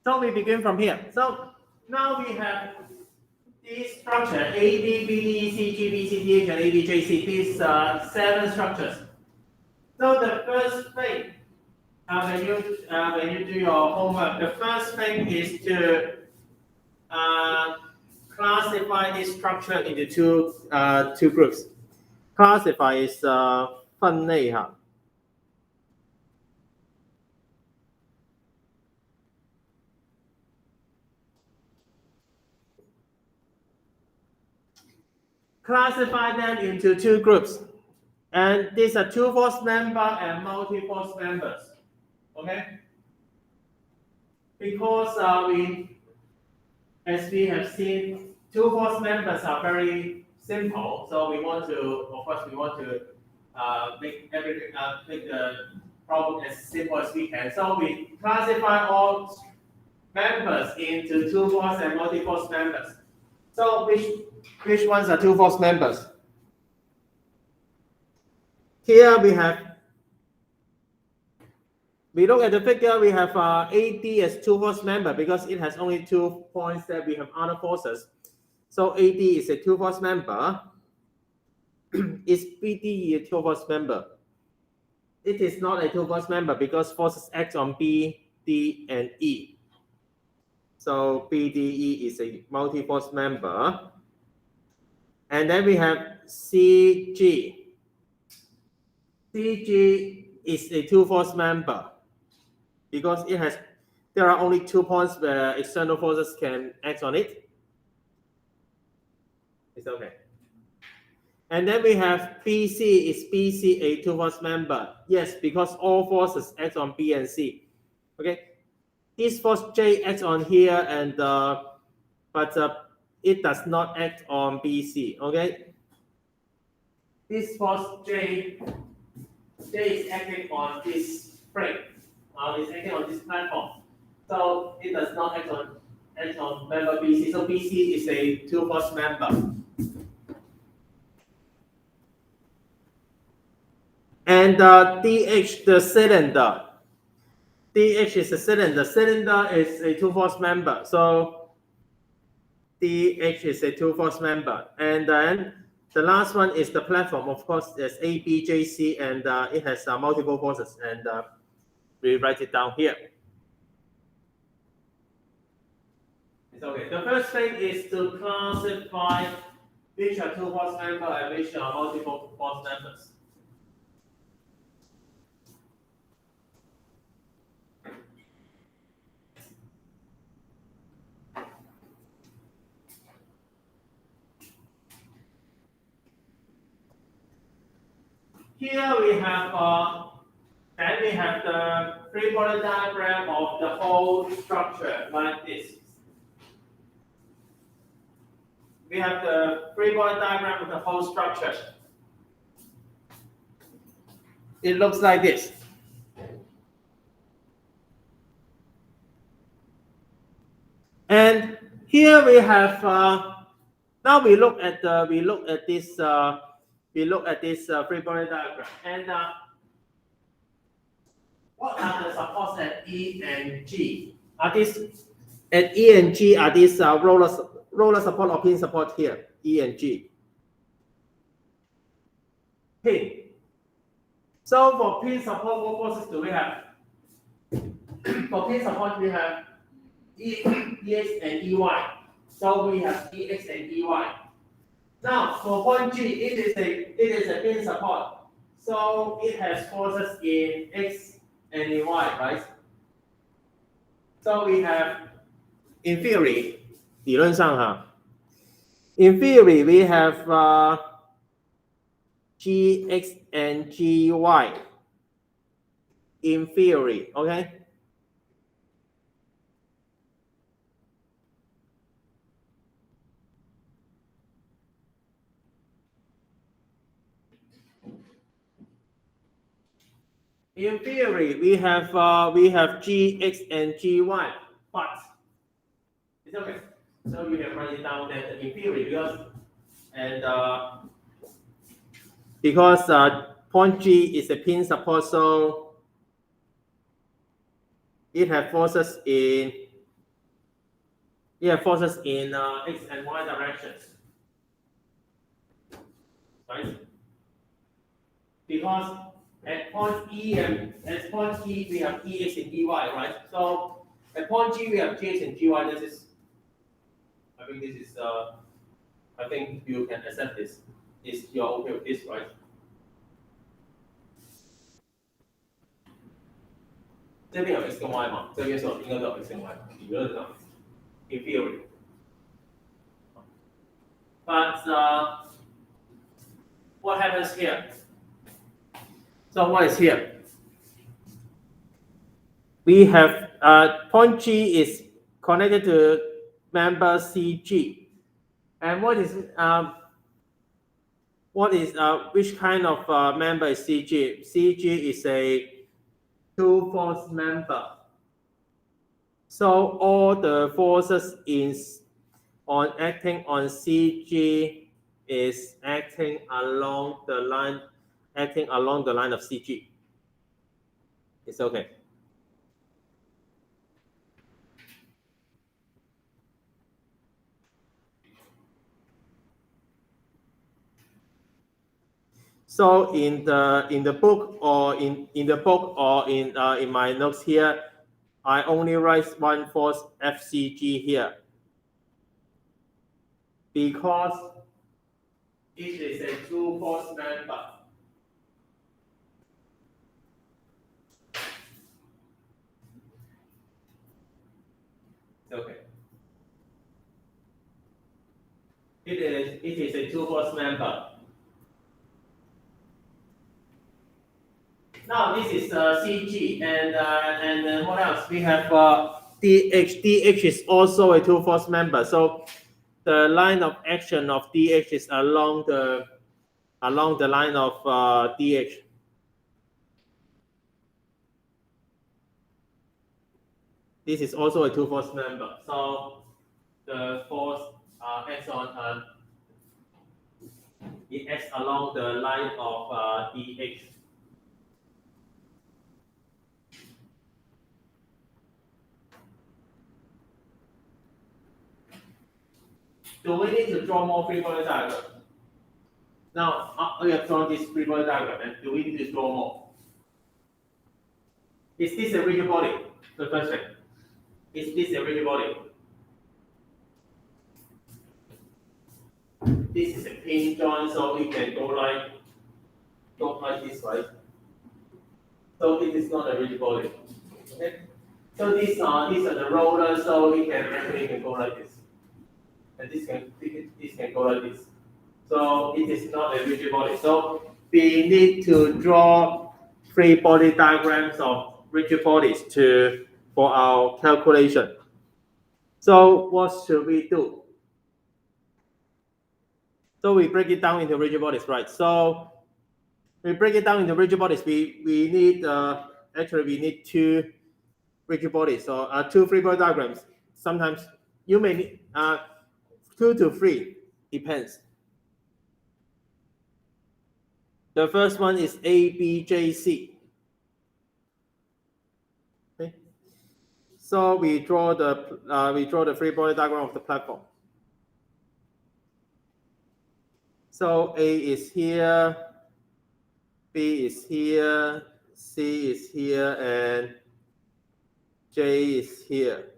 So we begin from here. So now we have this structure A, D, B, D, C, G, B, C, D, H, and A, B, J, C. These 7 structures. So the first thing, when you do your homework, the first thing is to classify this structure into two groups. Classify is 分类哈。Classify them into 2 groups, and these are 2 force members and multi-force members. Okay, because as we have seen, 2 force members are very simple. So we want to, of course, make everything make the problem as simple as we can. So we classify all members into 2 force and multi-force members. So which ones are 2 force members? Here we look at the figure, we have AD as 2 force member because it has only 2 points that we have other forces. So AD is a 2 force member. Is BD a 2 force member? It is not a 2 force member because forces act on B, D, and E. So BDE is a multi-force member. And then we have CG. CG is a 2 force member because there are only 2 points where external forces can act on it. It's okay. And then we have BC. Is BC a 2 force member? Yes, because all forces act on B and C. Okay. This force J acts on here, and but it does not act on BC. Okay. This force J is acting on this frame. It's acting on this platform. So it does not act on member BC. So BC is a 2 force member. And DH, the cylinder. DH is a cylinder. Cylinder is a 2 force member. So DH is a 2 force member. And then the last one is the platform. Of course, there's A, B, J, C, and it has multiple forces. And we write it down here. It's okay. The first thing is to classify which are 2 force members and which are multiple force members. Here we have the free-body diagram of the whole structure like this. We have the free-body diagram of the whole structure. It looks like this. And here we have now we look at this free-body diagram. And what are the supports at E and G? Are these at E and G? Are these roller support or pin support here? E and G. Pin. So for pin support, what forces do we have? For pin support, we have EX and EY. So we have EX and EY. Now for point G, it is a pin support. So it has forces in X and in Y, right? So we have, in theory, 理论上哈 in theory we have GX and GY. In theory, okay? In theory, we have GX and GY, but it's okay. So you can write it down that in theory because point G is a pin support, so it has forces in it has forces in x and y directions, right? Because at point E and at point E we have Ex and Ey, right? So at point G we have Gx and Gy. This is, I think this is I think you can accept this. Is you're okay with this, right? 这边有 x 跟 y 嘛，这边是有应该都有 x 跟 y， 理论上 in theory。But what happens here? So what is here? We have point G is connected to member CG, and what is which kind of member is CG? CG is a two-force member. So all the forces acting on CG is acting along the line of CG. It's okay. So in the book or in my notes here, I only write one force FCG here because it is a two-force member. Okay. It is a two-force member. Now this is CG, and what else? We have DH. DH is also a two-force member. So the line of action of DH is along the line of DH. This is also a two-force member. So the force acts on it acts along the line of DH. Do we need to draw more free body diagram? Now, we have drawn this free body diagram, and do we need to draw more? Is this a rigid body? The question. Is this a rigid body? This is a pin joint, so it can go like this, right? So it is not a rigid body. Okay. So these are the rollers, so it can go like this. And this can go like this. So it is not a rigid body. So we need to draw free body diagrams of rigid bodies for our calculation. So what should we do? So we break it down into rigid bodies, right? So we break it down into rigid bodies. We need we need two rigid bodies, so two free body diagrams. Sometimes you may need 2 to 3, depends. The first one is ABJC. Okay. So we draw the free body diagram of the platform. So A is here, B is here, C is here, and J is here.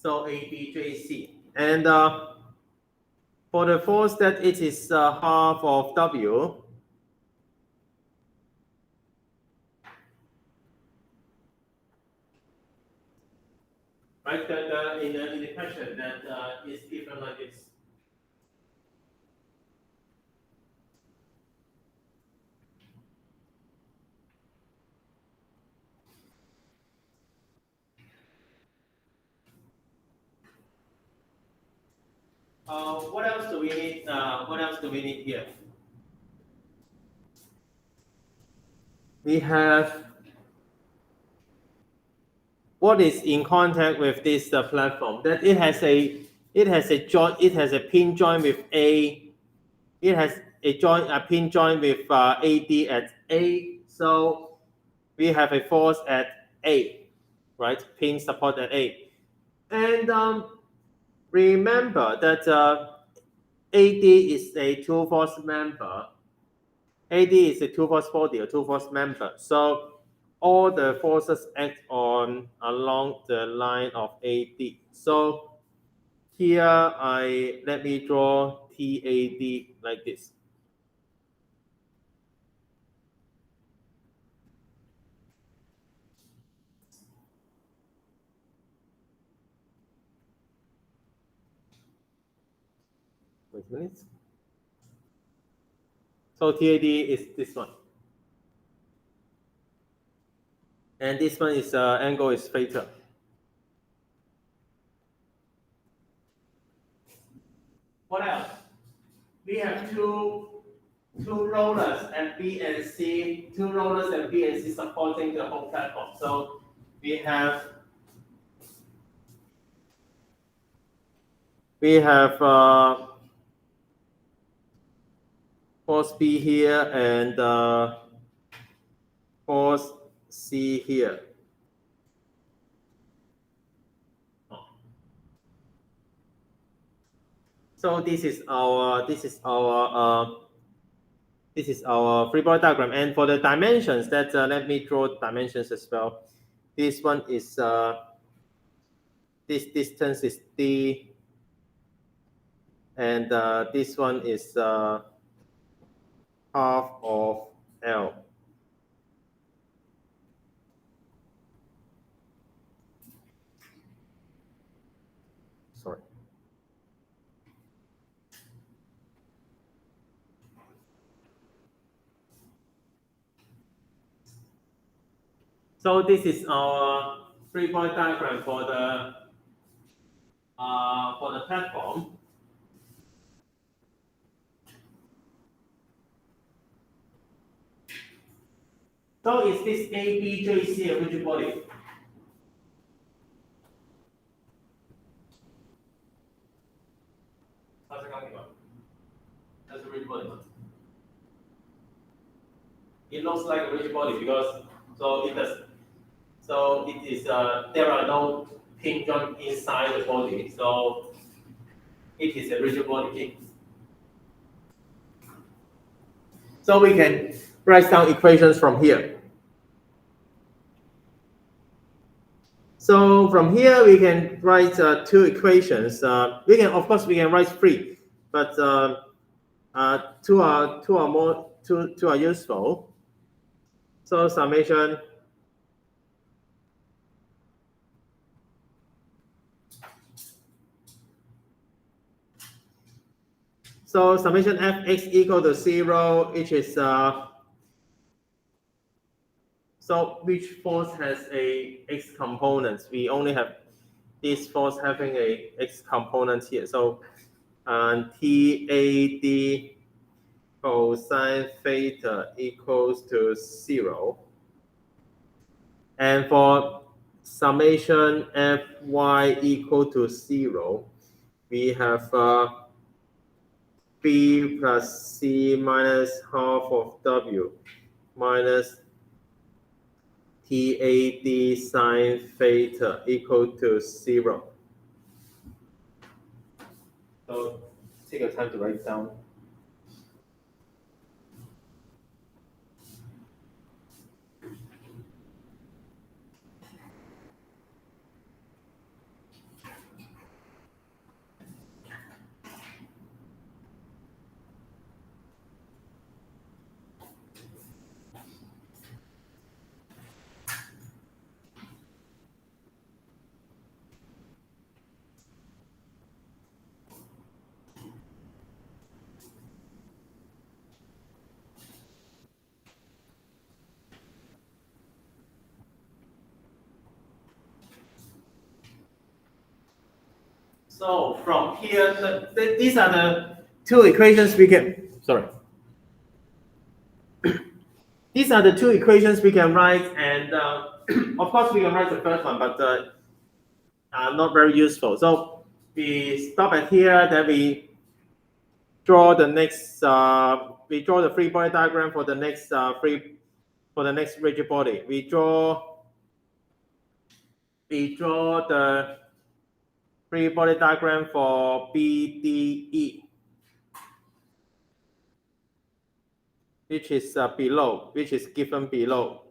So A, B, J, C. And for the force that it is half of W, right? In the question that is given like this. What else do we need? What else do we need here? We have what is in contact with this platform. That it has a pin joint with A. It has a pin joint with AD at A. So we have a force at A, right? Pin support at A. And remember that AD is a two-force member. AD is a two-force body, a two-force member. So all the forces act on along the line of AD. So here let me draw TAD like this. Wait a minute. So TAD is this one. And this one is angle is theta. What else? We have two rollers at B and C, two rollers at B and C supporting the whole platform. So we have force B here and force C here. So this is our free body diagram, and for the dimensions, that let me draw dimensions as well. This one is this distance is D, and this one is half of L. Sorry. So this is our free body diagram for the platform. So is this ABJC a rigid body? How's it coming up? That's a rigid body. It looks like a rigid body because so it does. So it is there are no pin joint inside the body, so it is a rigid body. So we can write down equations from here. So from here we can write two equations. Of course we can write three, but two are useful. So summation fx equal to 0, which is so which force has a x components? We only have this force having a x component here. So TAD cosine theta equals to 0. And for summation Fy equal to 0, we have B plus C minus half of W minus TAD sine theta equal to 0. So take your time to write down. So from here, these are the two equations we can. Sorry. These are the two equations we can write, and of course we can write the first one, but not very useful. So we stop at here, then we draw the next we draw the free body diagram for the next rigid body. We draw the free body diagram for BDE, which is below, which is given below.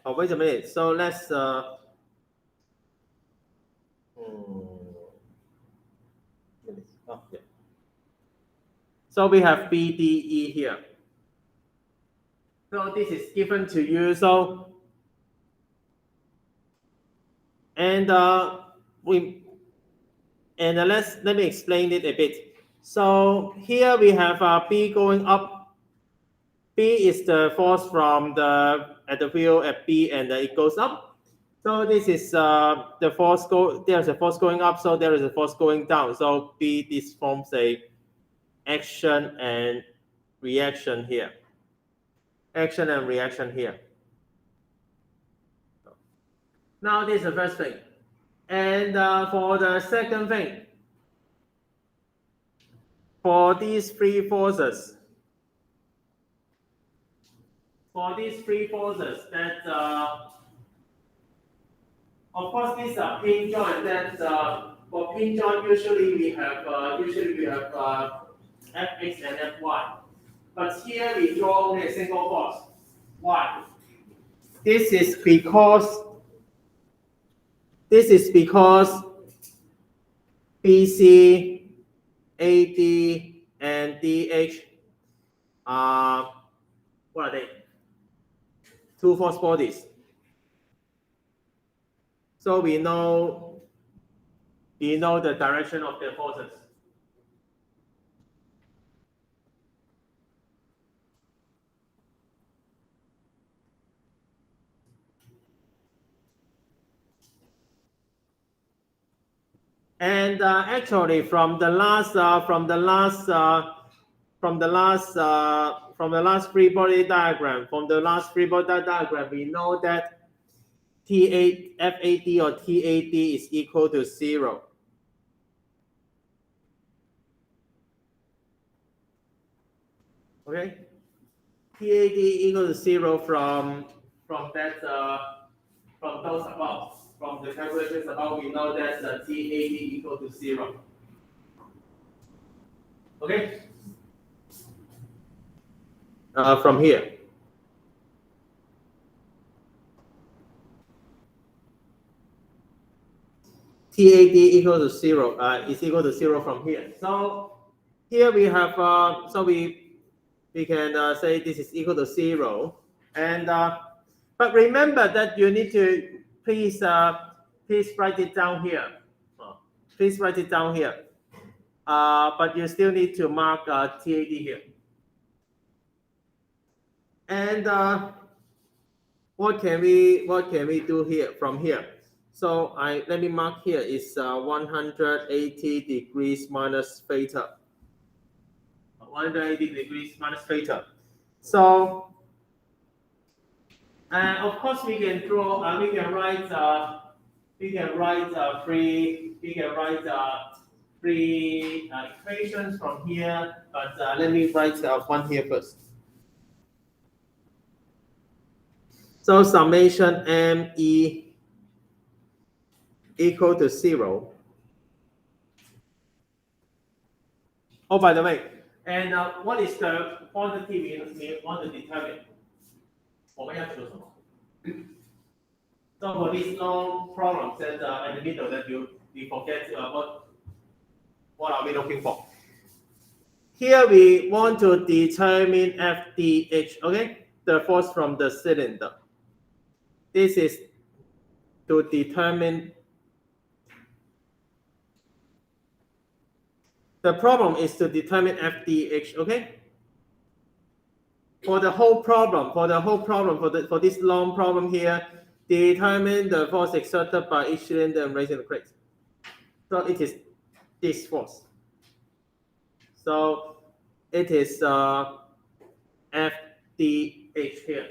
Oh, wait a minute. So let's oh, yeah. So we have BDE here. So this is given to you. So and let me explain it a bit. So here we have B going up. B is the force from at the wheel at B, and it goes up. So this is the force there's a force going up, so there is a force going down. So B, this forms a action and reaction here. Action and reaction here. Now this is the first thing. And for the second thing, for these three forces, that of course these are pin joint. That for pin joint usually we have Fx and Fy, but here we draw only a single force. Why? This is because BC, AD, and DH are, what are they? Two force bodies. So we know the direction of their forces. And actually, from the last free body diagram, we know that FAD or TAD is equal to 0. Okay, TAD equal to 0 from those above. From the calculations above, we know that TAD equal to 0. Okay. From here. TAD equal to 0 is equal to 0 from here. So here we have so we can say this is equal to 0. And but remember that you need to please write it down here. Please write it down here. But you still need to mark TAD here. And what can we do here from here? So let me mark here is 180 degrees minus theta. 180 degrees minus theta. So of course we can draw. We can write three equations from here. But let me write one here first. So summation ME equal to 0. Oh, by the way, and what is the quantity we want to determine? 我们要求什么? So for these long problems that at the middle that you forget what are we looking for? Here we want to determine FDH, okay? The force from the cylinder. This is to determine. The problem is to determine FDH, okay? For the whole problem, for this long problem here, determine the force exerted by each cylinder and raising the crate. So it is this force. So it is FDH here.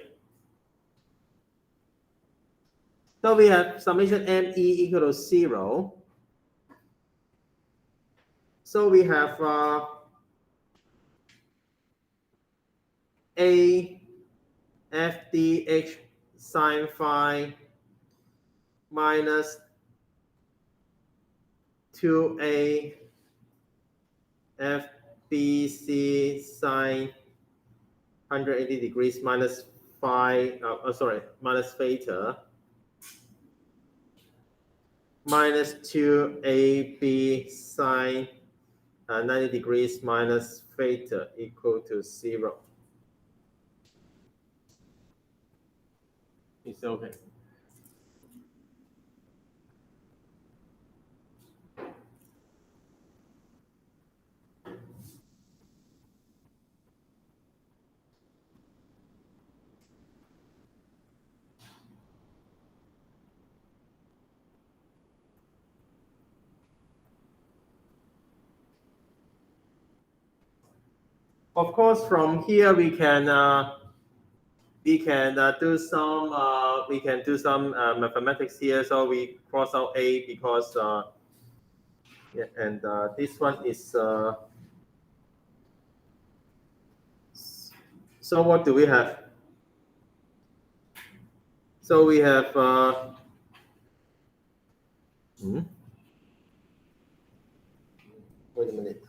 So we have summation ME equal to 0. So we have A FDH sine phi minus 2A FBC sine 180 degrees minus phi, minus theta minus 2AB sine 90 degrees minus theta equal to 0. It's okay. Of course, from here we can do some mathematics here. So we cross out A because yeah, and this one is so what do we have? So we have wait a minute.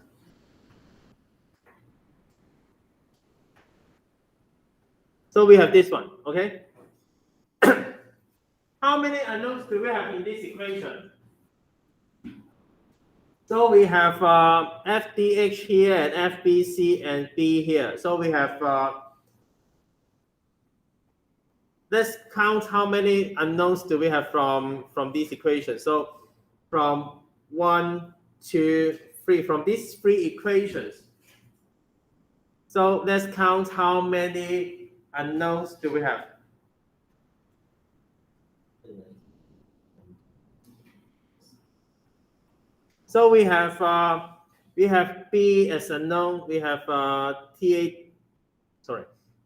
So we have this one, okay? How many unknowns do we have in this equation? So we have FDH here and FBC and B here. So we have, let's count how many unknowns do we have from this equation. So from 1, 2, 3, from these 3 equations. So let's count how many unknowns do we have. So we have B as unknown. We have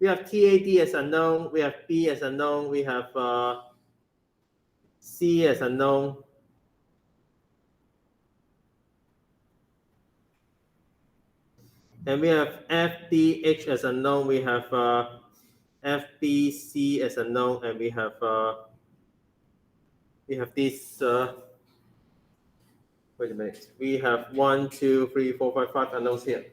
we have TAD as unknown. We have B as unknown. We have C as unknown. And we have FDH as unknown. We have FBC as unknown, and we have this. Wait a minute. We have 1, 2, 3, 4, 5, 5 unknowns here.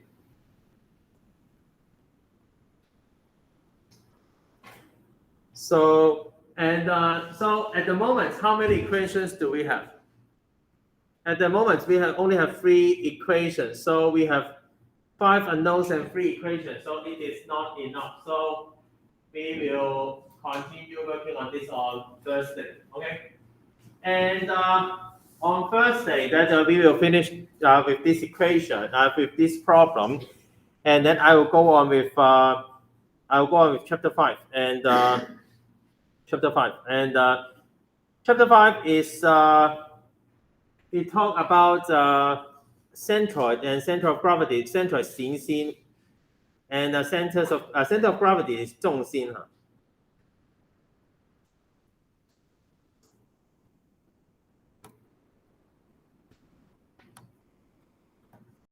So so at the moment, how many equations do we have? At the moment, we only have 3 equations. So we have 5 unknowns and 3 equations. So it is not enough. So we will continue working on this on Thursday. Okay. And on Thursday, that we will finish with this equation, with this problem, and then I will go on with chapter 5 and chapter 5 and chapter 5 is we talk about centroid and center of gravity. Centroid 行星 and center of gravity is 重心